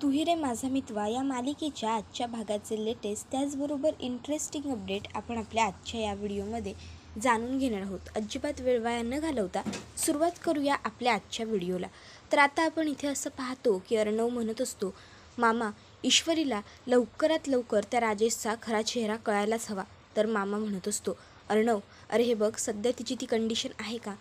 तू ही रे माझा मितवा या मालिकेच्या आजच्या भागाचे लेटेस्ट त्याचबरोबर इंटरेस्टिंग अपडेट आपण आपल्या आजच्या या व्हिडिओमध्ये जाणून घेणार आहोत. अजिबात वेळ वाया न घालवता सुरुवात करूया आपल्या आजच्या व्हिडिओला. तर आता आपण इथे असं पाहतो की अर्णव म्हणत असतो, मामा ईश्वरीला लवकरात लवकर त्या राजेशचा खरा चेहरा कळायलाच हवा. तर मामा म्हणत असतो, अर्णव अरे हे बघ, सध्या तिची ती कंडिशन आहे का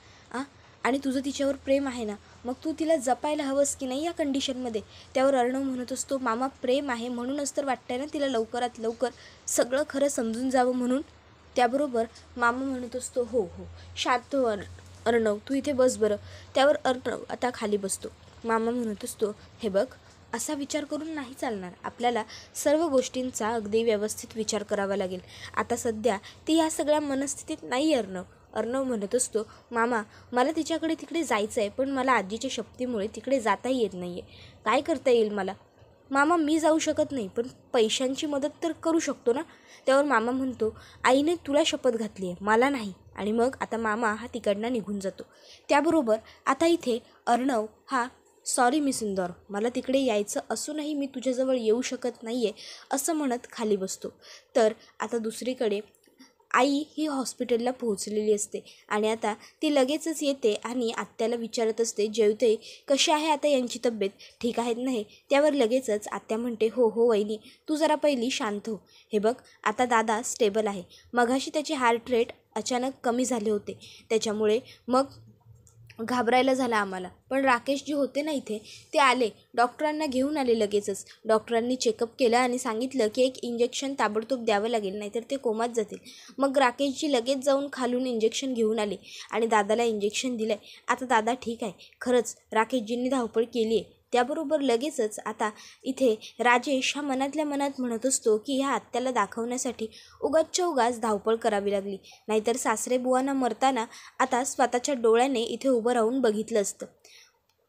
आणि तुझं तिच्यावर प्रेम आहे ना, मग तू तिला जपायला हवंस की नाही या कंडिशनमध्ये. त्यावर अर्णव म्हणत असतो, मामा प्रेम आहे म्हणूनच तर वाटतंय ना तिला लवकरात लवकर सगळं खरं समजून जावं म्हणून. त्याबरोबर मामा म्हणत असतो, हो हो शांत हो अर्णव, तू इथे बस बरं. त्यावर अर्णव आता खाली बसतो. मामा म्हणत असतो, हे बघ असा विचार करून नाही चालणार, आपल्याला सर्व गोष्टींचा अगदी व्यवस्थित विचार करावा लागेल. आता सध्या ती ह्या सगळ्या मनस्थितीत नाही अर्णव. अर्णव म्हणत असतो, मामा मला तिच्याकडे तिकडे जायचं आहे, पण मला आजीच्या शक्तीमुळे तिकडे जाताही येत नाही आहे. काय करता येईल मला. मामा मी जाऊ शकत नाही, पण पैशांची मदत तर करू शकतो ना. त्यावर मामा म्हणतो, आईने तुला शपथ घातली आहे, मला नाही. आणि मग आता मामा हा तिकडनं निघून जातो. त्याबरोबर आता इथे अर्णव हा सॉरी मिस इंदौर, मला तिकडे यायचं असूनही मी तुझ्याजवळ येऊ शकत नाही आहे असं म्हणत खाली बसतो. तर आता दुसरीकडे आई ही हॉस्पिटलला पोहोचलेली असते आणि आता ती लगेचच येते आणि आत्याला विचारत असते, जेवते कशी आहे आता यांची तब्येत, ठीक आहेत नाही. त्यावर लगेचच आत्या म्हणते, हो हो वहिनी तू जरा पहिली शांत हो. हे बघ आता दादा स्टेबल आहे, मघाशी त्याचे हार्ट रेट अचानक कमी झाले होते, त्याच्यामुळे मग घाबरायला झालं आम्हाला. पण राकेश जे होते ना इथे ते आले, डॉक्टरांना घेऊन आले लगेचच. डॉक्टरांनी चेकअप केलं आणि सांगितलं की एक इंजेक्शन ताबडतोब द्यावं लागेल, नाहीतर ते कोमात जातील. मग राकेशजी लगेच जाऊन खालून इंजेक्शन घेऊन आले आणि दादाला इंजेक्शन दिलं आहे. आता दादा ठीक आहे. खरंच राकेशजींनी धावपळ केली आहे. त्याबरोबर लगेचच आता इथे राजेश हा मनातल्या मनात म्हणत असतो की ह्या आत्याला दाखवण्यासाठी उगाचच्या उगाच धावपळ करावी लागली, नाहीतर सासरे बुवांना मरताना आता स्वतःच्या डोळ्याने इथे उभं राहून बघितलं असतं.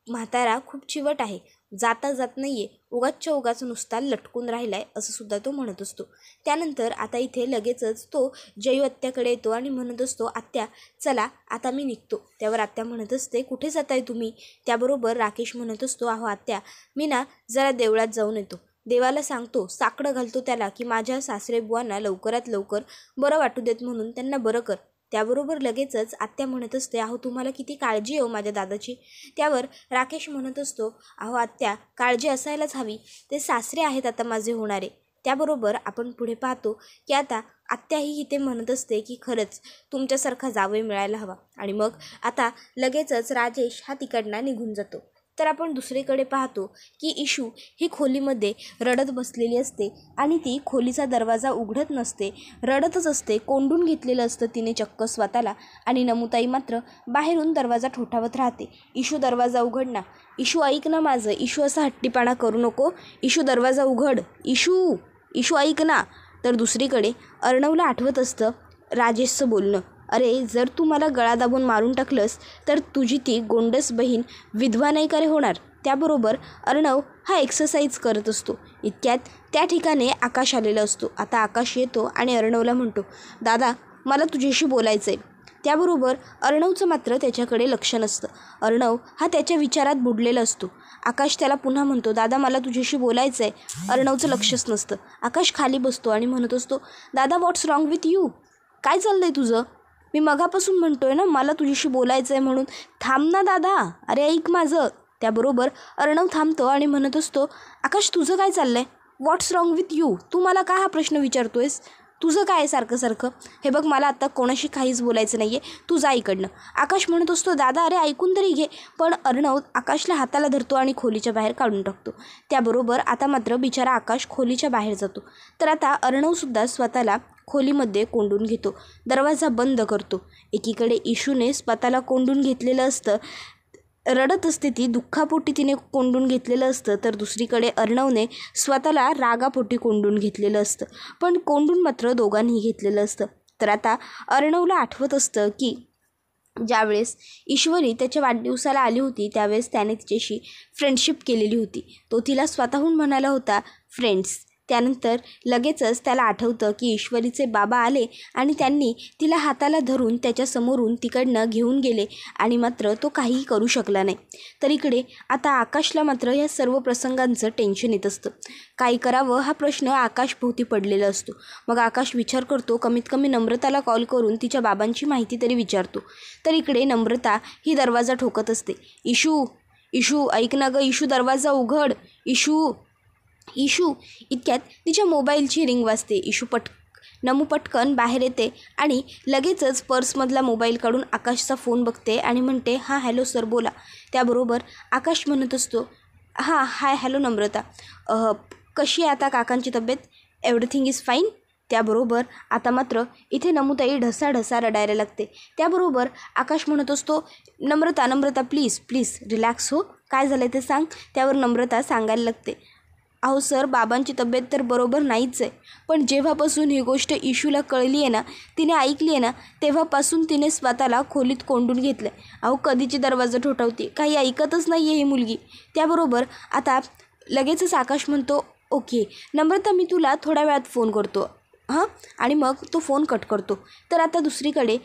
म्हातारा खूप चिवट आहे, जाता जात नाही आहे, उगाचच्या उगाच नुसता लटकून राहिला आहे असं सुद्धा तो म्हणत असतो. त्यानंतर आता इथे लगेचच तो जयू आत्याकडे येतो आणि म्हणत असतो, आत्या चला आता मी निघतो. त्यावर आत्या म्हणत असते, कुठे जात आहे तुम्ही. त्याबरोबर राकेश म्हणत असतो, अहो आत्या मी ना जरा देवळात जाऊन येतो, देवाला सांगतो, साकडं घालतो त्याला की माझ्या सासरे बुवांना लवकरात लवकर बरं वाटू देत म्हणून त्यांना बरं कर. त्याबरोबर लगेचच आत्या म्हणत असते, अहो तुम्हाला किती काळजी आहे हो माझ्या दादाची. त्यावर राकेश म्हणत असतो, अहो आत्या काळजी असायलाच हवी, ते सासरे आहेत आता माझे होणारे. त्याबरोबर आपण पुढे पाहतो की आता आत्याही इथे म्हणत असते की खरंच तुमच्यासारखा जावई मिळायला हवा. आणि मग आता लगेचच राजेश हा तिकडनं निघून जातो. तर आपण दुसरीकडे पाहतो की इशू ही खोलीमध्ये रडत बसलेली असते आणि ती खोलीचा दरवाजा उघडत नसते, रडतच असते, कोंडून घेतलेलं असतं तिने चक्क स्वतःला. आणि नमुताई मात्र बाहेरून दरवाजा ठोठावत राहते, इशू दरवाजा उघड ना, इशू ऐक ना माझं, इशू असा हट्टीपणा करू नको, इशू दरवाजा उघड, इशू इशू ऐक ना. तर दुसरीकडे अर्णवला आठवत असतं राजेशचं बोलणं, अरे जर तू मला गळा दाबून मारून टाकलंस तर तुझी ती गोंडस बहीण विधवा नाही का रे होणार. त्याबरोबर अर्णव हा एक्सरसाइज करत असतो. इतक्यात त्या ठिकाणी आकाश आलेला असतो. आता आकाश येतो आणि अर्णवला म्हणतो, दादा मला तुझ्याशी बोलायचं आहे. त्याबरोबर अर्णवचं मात्र त्याच्याकडे लक्ष नसतं. अर्णव हा त्याच्या विचारात बुडलेला असतो. आकाश त्याला पुन्हा म्हणतो, दादा मला तुझ्याशी बोलायचं आहे. अर्णवचं लक्षच नसतं. आकाश खाली बसतो आणि म्हणत असतो, दादा व्हॉट्स रॉंग विथ यू, काय चाललं आहे तुझं. मी मगापासून म्हणतोय ना मला तुझ्याशी बोलायचं आहे म्हणून, थांब ना दादा, अरे ऐक माझं. त्याबरोबर अर्णव थांबतो आणि म्हणत असतो, आकाश तुझं काय चाललं आहे, व्हॉट्स रॉंग विथ यू, तू मला का हा प्रश्न विचारतोयस, तुझं काय सारखं सारखं. हे बघ मला आत्ता कोणाशी काहीच बोलायचं नाही आहे, तू जा इकडनं. आकाश म्हणत असतो, दादा अरे ऐकून तरी घे. पण अर्णव आकाशला हाताला धरतो आणि खोलीच्या बाहेर काढून टाकतो. त्याबरोबर आता मात्र बिचारा आकाश खोलीच्या बाहेर जातो. तर आता अर्णवसुद्धा स्वतःला खोलीमध्ये कोंडून घेतो, दरवाजा बंद करतो. एकीकडे इशूने स्वतःला कोंडून घेतलेलं असतं, रडत असते ती, दुःखापोटी तिने कोंडून घेतलेलं असतं. तर दुसरीकडे अर्णवने स्वतःला रागापोटी कोंडून घेतलेलं असतं, पण कोंडून मात्र दोघांनी घेतलेलं असतं. तर आता अर्णवला आठवत असतं की ज्यावेळेस ईश्वरी त्याच्या वाढदिवसाला आली होती त्यावेळेस त्याने तिच्याशी फ्रेंडशिप केलेली होती. तो तिला स्वतःहून म्हणाला होता फ्रेंड्स, त्यानंतर लगेचच त्याला आठवतं की ईश्वरीचे बाबा आले आणि त्यांनी तिला हाताला धरून त्याच्यासमोरून तिकडनं घेऊन गेले आणि मात्र तो काहीही करू शकला नाही. तर इकडे आता आकाशला मात्र या सर्व प्रसंगांचं टेन्शन येत असतं. काय करावं हा प्रश्न आकाशभोवती पडलेला असतो. मग आकाश विचार करतो, कमीत कमी नम्रताला कॉल करून तिच्या बाबांची माहिती तरी विचारतो. तर इकडे नम्रता ही दरवाजा ठोकत असते. इशू इशू ऐक ना गं, इशू दरवाजा उघड, इशू इशू. इतक्यात तिच्या मोबाईलची रिंग वाजते. नमू पटकन बाहेर येते आणि लगेचच पर्समधला मोबाईल काढून आकाशचा फोन बघते आणि म्हणते, हां हॅलो सर बोला. त्याबरोबर आकाश म्हणत असतो, हां हाय हॅलो नम्रता, कशी आहे आता काकांची तब्येत? Everything is fine. त्याबरोबर आता मात्र इथे नमुताई ढसाढसा रडायला लागते. त्याबरोबर आकाश म्हणत असतो, नम्रता प्लीज रिलॅक्स हो, काय झालं ते सांग. त्यावर नम्रता सांगायला लागते, अहो सर बाबांची तब्येत तर बरोबर नाहीच आहे, पण जेव्हापासून ही गोष्ट इशूला कळली आहे ना, तिने ऐकली आहे ना, तेव्हापासून तिने स्वतःला खोलीत कोंडून घेतलं. अहो कधीची दरवाजा ठोठावते, काही ऐकतच नाही आहे ही मुलगी. त्याबरोबर आता लगेचच आकाश म्हणतो, ओके नम्रता मी तुला थोड्या वेळात फोन करतो हां, आणि मग तो फोन कट करतो. तर आता दुसरीकडे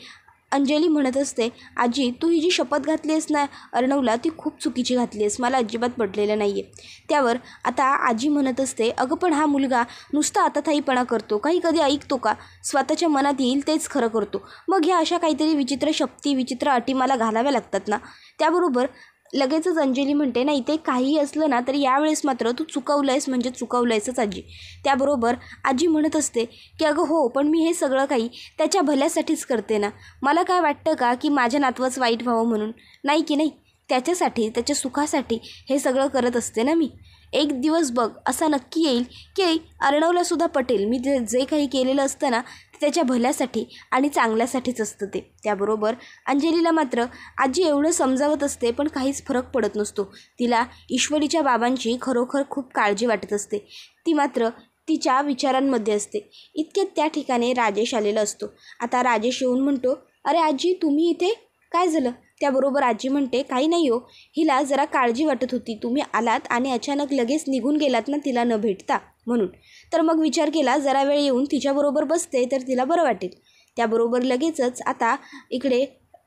अंजली म्हणत असते, आजी तू ही जी शपथ घातली आहेस ना अर्णवला, ती खूप चुकीची घातली आहेस, मला अजिबात पटलेलं नाही आहे. त्यावर आता आजी म्हणत असते, अगं पण हा मुलगा नुसता आताताईपणा करतो, काही कधी ऐकतो का? स्वतःच्या मनात येईल तेच खरं करतो. मग ह्या अशा काहीतरी विचित्र शक्ती विचित्र अटी मला घालाव्या लागतात ना. त्याबरोबर लगेचच अंजली म्हणते, नाही ते काहीही असलं ना तरी यावेळेस मात्र तू चुकवलं आहेस म्हणजे चुकवलं आहेसच आजी. त्याबरोबर आजी म्हणत असते की अगं हो, पण मी हे सगळं काही त्याच्या भल्यासाठीच करते ना. मला काय वाटतं का की माझ्या नातवाचं वाईट व्हावं म्हणून? नाही की नाही, त्याच्यासाठी त्याच्या सुखासाठी हे सगळं करत असते ना मी. एक दिवस बघ असा नक्की येईल की अर्णवलासुद्धा पटेल मी जे काही केलेलं असतं ना ते त्याच्या भल्यासाठी आणि चांगल्यासाठीच असतं ते. त्याबरोबर अंजलीला मात्र आजी एवढं समजावत असते पण काहीच फरक पडत नसतो. तिला ईश्वरीच्या बाबांची खरोखर खूप काळजी वाटत असते. ती मात्र तिच्या विचारांमध्ये असते. इतक्यात त्या ठिकाणी राजेश आलेला असतो. आता राजेश येऊन म्हणतो, अरे आजी तुम्ही इथे, काय झालं? त्याबरोबर आजी म्हणते, काही नाही हो, हिला जरा काळजी वाटत होती, तुम्ही आलात आणि अचानक लगेच निघून गेलात ना तिला न भेटता म्हणून. तर मग विचार केला जरा वेळ येऊन तिच्याबरोबर बसते तर तिला बरं वाटेल. त्याबरोबर लगेचच आता इकडे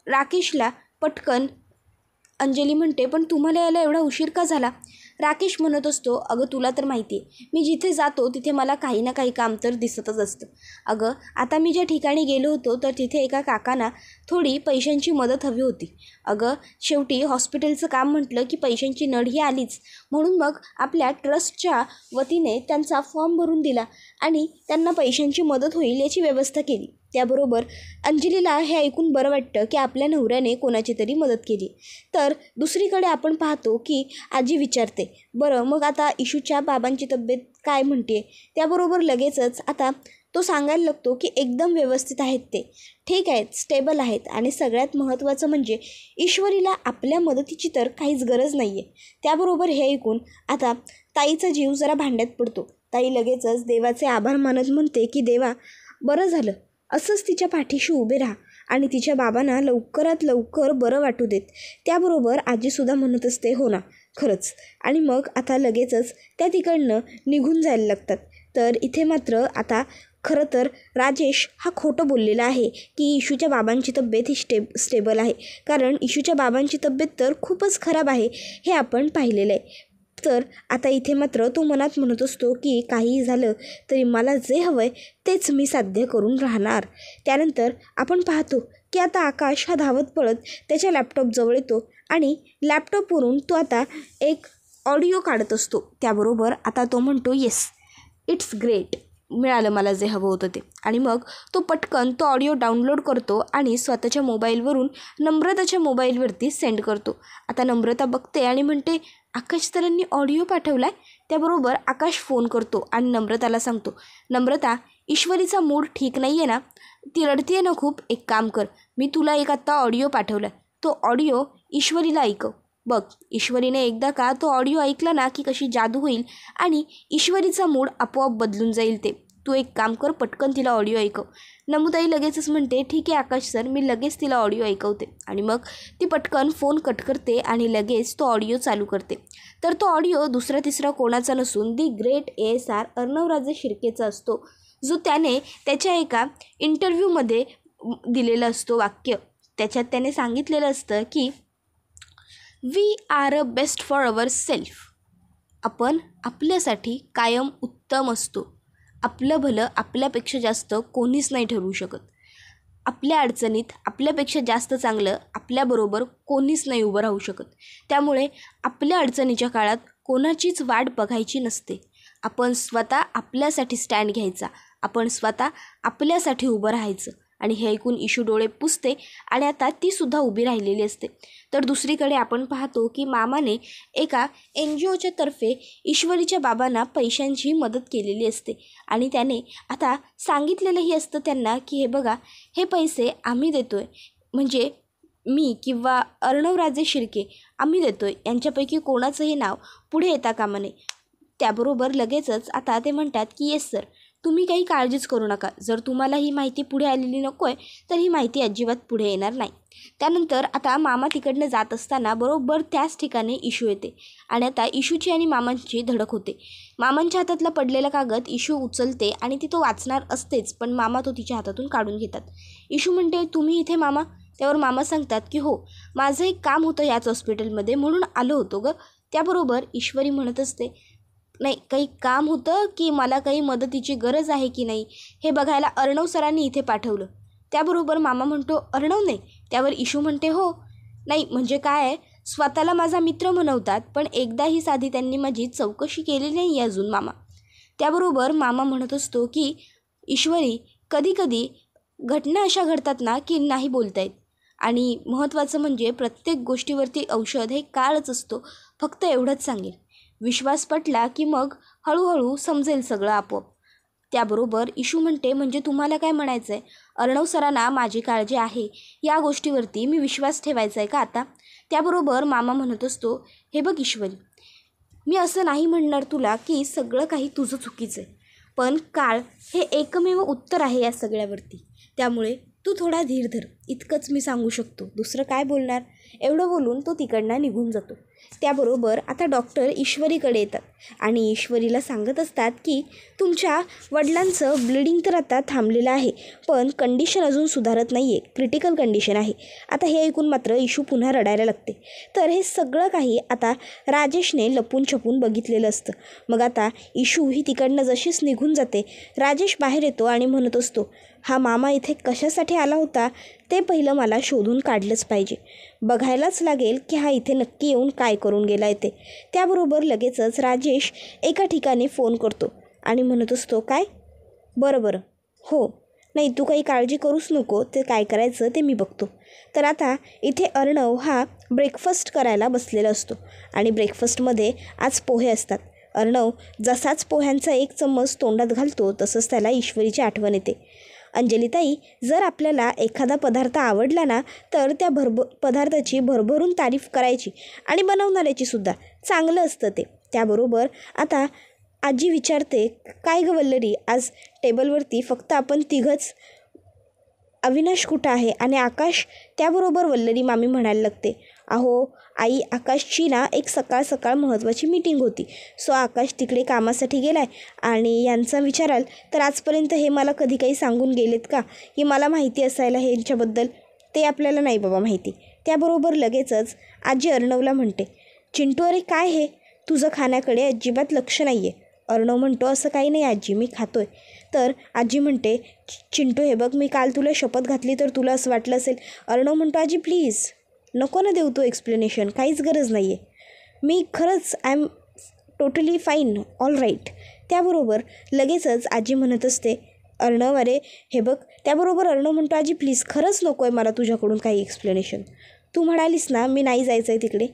राकेशला पटकन अंजली म्हणते, पण तुम्हाला यायला एवढा उशीर का झाला? राकेश म्हणत असतो, अगं तुला तर माहिती आहे मी जिथे जातो तिथे मला काही ना काही काम तर दिसतच असतं. अगं आता मी ज्या ठिकाणी गेलो होतो तर तिथे एका काकांना थोडी पैशांची मदत हवी होती. अगं शेवटी हॉस्पिटलचं काम म्हटलं की पैशांची नड ही आलीच, म्हणून मग आपल्या ट्रस्टच्या वतीने त्यांचा फॉर्म भरून दिला आणि त्यांना पैशांची मदत होईल याची व्यवस्था केली. त्याबरोबर अंजलीला हे ऐकून बरं वाटतं की आपल्या नवऱ्याने कोणाची तरी मदत केली. तर दुसरीकडे आपण पाहतो की आजी विचारते, बरं मग आता इशूच्या बाबांची तब्येत काय म्हणते? त्याबरोबर लगेचच आता तो सांगायला लागतो की एकदम व्यवस्थित आहेत, ते ठीक आहेत, स्टेबल आहेत आणि सगळ्यात महत्त्वाचं म्हणजे ईश्वरीला आपल्या मदतीची तर काहीच गरज नाही आहे. त्याबरोबर हे ऐकून आता ताईचा जीव जरा भांड्यात पडतो. ताई लगेचच देवाचे आभार मानत म्हणते की देवा बरं झालं, असंच तिच्या पाठीशी उभे राहा आणि तिच्या बाबांना लवकरात लवकर बरं वाटू देत. त्याबरोबर आजीसुद्धा म्हणत असते, हो ना खरंच. आणि मग आता लगेचच त्या तिकडनं निघून जायला लागतात. तर इथे मात्र आता खरं तर राजेश हा खोटं बोललेला आहे की इशूच्या बाबांची तब्येत ही स्टेबल आहे, कारण इशूच्या बाबांची तब्येत तर खूपच खराब आहे हे आपण पाहिलेलं आहे. तर आता इथे मात्र तो मनात म्हणत असतो की काहीही झालं तरी मला जे हवं आहे तेच मी साध्य करून राहणार. त्यानंतर आपण पाहतो की आता आकाश हा धावत पळत त्याच्या लॅपटॉपजवळ येतो आणि लॅपटॉपवरून तो आता एक ऑडिओ काढत असतो. त्याबरोबर आता तो म्हणतो, येस इट्स ग्रेट, मिळालं मला जे हवं होतं ते. आणि मग तो पटकन तो ऑडिओ डाउनलोड करतो आणि स्वतःच्या मोबाईलवरून नम्रताच्या मोबाईलवरती सेंड करतो. आता नम्रता बघते आणि म्हणते, आकाश सरांनी ऑडिओ पाठवला आहे. त्याबरोबर आकाश फोन करतो आणि नम्रताला सांगतो, नम्रता ईश्वरीचा मूड ठीक नाही आहे ना, ती रडते आहे ना खूप, एक काम कर, मी तुला एक आत्ता ऑडिओ पाठवला आहे, तो ऑडिओ ईश्वरीला ऐकव. बघ ईश्वरीने एकदा का तो ऑडिओ ऐकला ना की कशी जादू होईल आणि ईश्वरीचा मूड आपोआप बदलून जाईल. ते तू एक काम कर, पटकन तिला ऑडिओ ऐकव. नमुताई लगेचच म्हणते ठीक आहे आकाश सर, मी लगेच तिला ऑडिओ ऐकवते. आणि मग ती पटकन फोन कट करते आणि लगेच तो ऑडिओ चालू करते. तर तो ऑडिओ दुसरा तिसरा कोणाचा नसून दी ग्रेट ASR अर्णवराजे शिर्केचा असतो, जो त्याने त्याच्या एका इंटरव्ह्यूमध्ये दिलेलं असतो वाक्य. त्याच्यात त्याने सांगितलेलं असतं की we are a best for our self. आपण आपल्यासाठी कायम उत्तम असतो. आपलं भलं आपल्यापेक्षा जास्त कोणीच नाही ठरवू शकत. आपल्या अडचणीत आपल्यापेक्षा जास्त चांगलं आपल्याबरोबर कोणीच नाही उभं राहू शकत. त्यामुळे आपल्या अडचणीच्या काळात कोणाचीच वाट बघायची नसते. आपण स्वतः आपल्यासाठी स्टँड घ्यायचा. आपण स्वतः आपल्यासाठी उभं राहायचं. आणि हे ऐकून इशू डोळे पुसते आणि आता तीसुद्धा उभी राहिलेली असते. तर दुसरीकडे आपण पाहतो की मामाने एका NGOच्या तर्फे ईश्वरीच्या बाबांना पैशांची मदत केलेली असते. आणि त्याने आता सांगितलेलंही असतं त्यांना की हे बघा, हे पैसे आम्ही देतो आहे, म्हणजे मी किंवा अर्णवराजे शिर्के आम्ही देतो आहे, यांच्यापैकी कोणाचंही नाव पुढे येता कामा नये. त्याबरोबर लगेचच आता ते म्हणतात की येस सर, तुम्ही काही काळजीच करू नका. जर तुम्हाला ही माहिती पुढे आलेली नको आहे तर ही माहिती अजिबात पुढे येणार नाही. त्यानंतर आता मामा तिकडनं जात असताना बरोबर त्याच ठिकाणी इशू येते आणि आता इशूची आणि मामांची धडक होते. मामांच्या हातातला पडलेला कागद इशू उचलते आणि ती तो वाचणार असतेच, पण मामा तो तिच्या हातातून काढून घेतात. इशू म्हणते तुम्ही इथे मामा? त्यावर मामा सांगतात की हो, माझं एक काम होतं याच हॉस्पिटलमध्ये म्हणून आलो होतो गं. त्याबरोबर ईश्वरी म्हणत असते नाही, काही काम होतं की मला काही मदतीची गरज आहे की नाही हे बघायला अर्णव सरांनी इथे पाठवलं. त्याबरोबर मामा म्हणतो अर्णव नाही. त्यावर इशू म्हणते हो. नाही म्हणजे काय आहे, स्वतःला माझा मित्र म्हणवतात पण एकदाही साधी त्यांनी माझी चौकशी केलेली नाही अजून मामा. त्याबरोबर मामा म्हणत असतो की ईश्वरी, कधी कधी घटना अशा घडतात ना की नाही बोलता येत. आणि महत्त्वाचं म्हणजे प्रत्येक गोष्टीवरती औषध हे काळच असतो. फक्त एवढंच सांगेल, विश्वास पटला की मग हळूहळू समजेल सगळं आपोआप. त्याबरोबर इशू म्हणते म्हणजे तुम्हाला काय म्हणायचं आहे, अर्णव सरांना माझी काळजी आहे या गोष्टीवरती मी विश्वास ठेवायचा आहे का आता? त्याबरोबर मामा म्हणत असतो हे बघ ईश्वरी, मी असं नाही म्हणणार तुला की सगळं काही तुझं चुकीचं आहे, पण काळ हे एकमेव उत्तर आहे या सगळ्यावरती. त्यामुळे तू थोडा धीर धर, इतकंच मी सांगू शकतो. दुसरं काय बोलणार. एवढं बोलून तो तिकडनं निघून जातो. त्याबरोबर आता डॉक्टर ईश्वरीकडे येतात आणि ईश्वरीला सांगत असतात की तुमच्या वडिलांचं ब्लिडिंग तर आता थांबलेलं आहे, पण कंडिशन अजून सुधारत नाही आहे, क्रिटिकल कंडिशन आहे. आता हे ऐकून मात्र इशू पुन्हा रडायला लागते. तर हे सगळं काही आता राजेशने लपून छपून बघितलेलं असतं. मग आता इशू ही तिकडनं जशीच निघून जाते, राजेश बाहेर येतो आणि म्हणत असतो हा मामा इथे कशासाठी आला होता ते पहिलं मला शोधून काढलंच पाहिजे. बघायलाच लागेल की हा इथे नक्की येऊन काय करून गेला ते. त्याबरोबर लगेचच राजेश एका ठिकाणी फोन करतो आणि म्हणत असतो काय? बरं हो, नाही तू काही काळजी करूच नको, ते काय करायचं ते मी बघतो. तर आता इथे अर्णव हा ब्रेकफास्ट करायला बसलेला असतो आणि ब्रेकफास्टमध्ये आज पोहे असतात. अर्णव जसाच पोह्यांचा एक चम्मच तोंडात घालतो तसंच त्याला ईश्वरीची आठवण येते. अंजलीताई, जर आपल्याला एखादा पदार्थ आवडला ना तर त्या पदार्थाची भरभरून तारीफ करायची आणि बनवणाऱ्याची सुद्धा, चांगलं असतं ते. त्याबरोबर आता आजी विचारते काय गं वल्लरी, आज टेबलवरती फक्त आपण तिघंच, अविनाश कुठं आहे आणि आकाश? त्याबरोबर वल्लरी मामी म्हणायला लागते अहो आई, आकाशची ना एक सकाळ महत्त्वाची मीटिंग होती, सो आकाश तिकडे कामासाठी गेला आहे. आणि यांचा विचाराल तर आजपर्यंत हे मला कधी काही सांगून गेलेत का की मला माहिती असायला हे यांच्याबद्दल? ते आपल्याला नाही बाबा माहिती. त्याबरोबर लगेचच आजी अर्णवला म्हणते चिंटू, अरे काय हे, तुझं खाण्याकडे अजिबात लक्ष नाही आहे. अर्णव म्हणतो असं काही नाही आजी, मी खातोय. तर आजी म्हणते चिंटू हे बघ, मी काल तुला शपथ घातली तर तुला असं वाटलं असेल. अर्णव म्हणतो आजी प्लीज नको ना देऊ तो एक्सप्लेनेशन, काहीच गरज नाही आहे, मी खरंच I am totally fine, all right. त्याबरोबर लगेचच आजी म्हणत असते अर्णव अरे हे बघ. त्याबरोबर अर्णव म्हणतो आजी प्लीज खरंच नको आहे मला तुझ्याकडून काही एक्सप्लेनेशन. तू म्हणालीस ना मी नाही जायचं आहे तिकडे,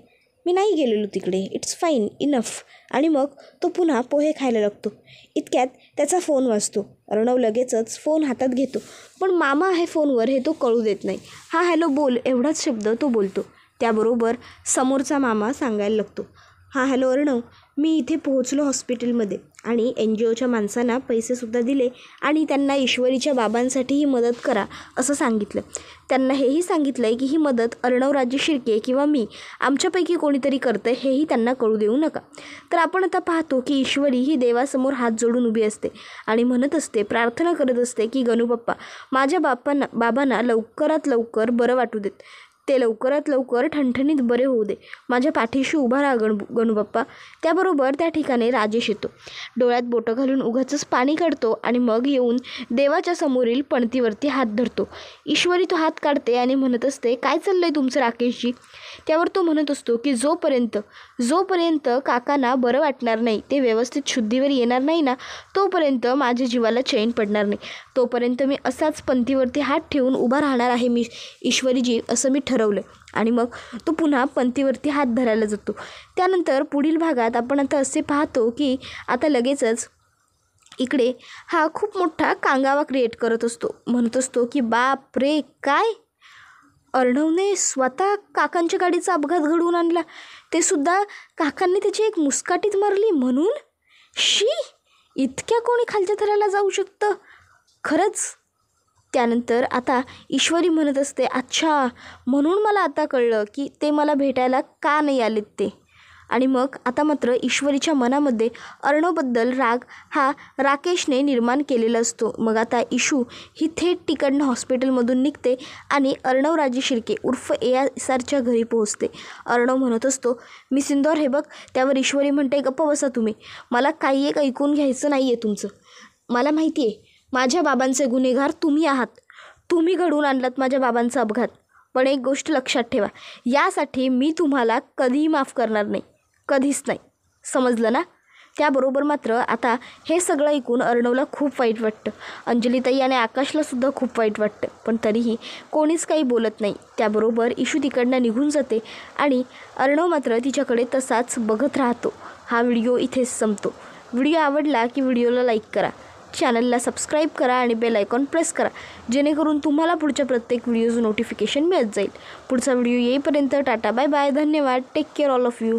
मी नाही गेलेलो तिकडे, इट्स फाईन इनफ. आणि मग तो पुन्हा पोहे खायला लागतो. इतक्यात त्याचा फोन वाजतो. अर्णव लगेचच फोन हातात घेतो, पण मामा आहे फोनवर हे तो कळू देत नाही. हा हॅलो बोल एवढाच शब्द तो बोलतो. त्याबरोबर समोरचा मामा सांगायला लागतो हा हॅलो अर्णव, मी इथे पोहोचलो हॉस्पिटलमध्ये आणि NGOच्या माणसांना पैसेसुद्धा दिले आणि त्यांना ईश्वरीच्या बाबांसाठी ही मदत करा असं सांगितलं. त्यांना हेही सांगितलं आहे की ही मदत अर्णवराजे शिर्के किंवा मी आमच्यापैकी कोणीतरी करतं हेही त्यांना कळू देऊ नका. तर आपण आता पाहतो की ईश्वरी ही देवासमोर हात जोडून उभी असते आणि म्हणत असते, प्रार्थना करत असते की गणूबाप्पा माझ्या बाबांना लवकरात लवकर बरं वाटू देत, ते लवकरात लवकर ठणठणीत बरे होऊ दे, माझ्या पाठीशी उभा राहा गणूबाप्पा. त्याबरोबर त्या ठिकाणी राजेश येतो, डोळ्यात बोटं घालून उगाचच पाणी काढतो आणि मग येऊन देवाच्या समोरील पणतीवरती हात धरतो. ईश्वरी तो हात काढते आणि म्हणत असते, काय चाललं आहे तुमचं राकेशजी? त्यावर तो म्हणत असतो की जोपर्यंत काकांना बरं वाटणार नाही, ते व्यवस्थित शुद्धीवर येणार नाही ना, तोपर्यंत माझ्या जीवाला चैन पडणार नाही. तोपर्यंत मी असाच पंथीवरती हात ठेवून उभा राहणार आहे मी ईश्वरीजी, असं मी ठरवलं. आणि मग तो पुन्हा पंथीवरती हात धरायला जातो. त्यानंतर पुढील भागात आपण आता असे पाहतो की आता लगेचच इकडे हा खूप मोठा कांगावा क्रिएट करत असतो. म्हणत असतो की बाप रे, काय अर्णवने स्वतः काकांच्या गाडीचा अपघात घडवून आणला, ते सुद्धा काकांनी त्याची एक मुस्काटीत मारली म्हणून? शी, इतक्या कोणी खालच्या थराला जाऊ शकतं खरंच? त्यानंतर आता ईश्वरी म्हणत असते, अच्छा, म्हणून मला आता कळलं की ते मला भेटायला का नाही आलेत ते. आणि मग आता मात्र ईश्वरीच्या मनामध्ये अर्णवबद्दल राग हा राकेशने निर्माण केलेला असतो. मग आता ईशू ही थेट तिकडनं हॉस्पिटलमधून निघते आणि अर्णवराजे शिर्के उर्फ ASRच्या घरी पोहोचते. अर्णव म्हणत असतो, मी सिंदूर हे बघ. त्यावर ईश्वरी म्हणते, गप्प बसा तुम्ही, मला काही एक ऐकून घ्यायचं नाही आहे तुमचं. मला माहिती आहे माझ्या बाबांचे गुन्हेगार तुम्ही आहात, तुम्ही घडवून आणलात माझ्या बाबांचा अपघात. पण एक गोष्ट लक्षात ठेवा, यासाठी मी तुम्हाला कधीही माफ करणार नाही, कधीच नाही, समजलं ना? त्याबरोबर मात्र आता हे सगळं ऐकून अर्णवला खूप वाईट वाटतं. अंजलीताई आणि आकाशलासुद्धा खूप वाईट वाटतं, पण तरीही कोणीच काही बोलत नाही. त्याबरोबर ईशू तिकडनं निघून जाते आणि अर्णव मात्र तिच्याकडे तसाच बघत राहतो. हा व्हिडिओ इथेच संपतो. व्हिडिओ आवडला की व्हिडिओला लाईक करा, चॅनलला सबस्क्राईब करा आणि बेल आयकॉन प्रेस करा, जेणेकरून तुम्हाला पुढच्या प्रत्येक व्हिडिओचं नोटिफिकेशन मिळत जाईल. पुढचा व्हिडिओ येईपर्यंत टाटा, बाय बाय, धन्यवाद, take care all of you.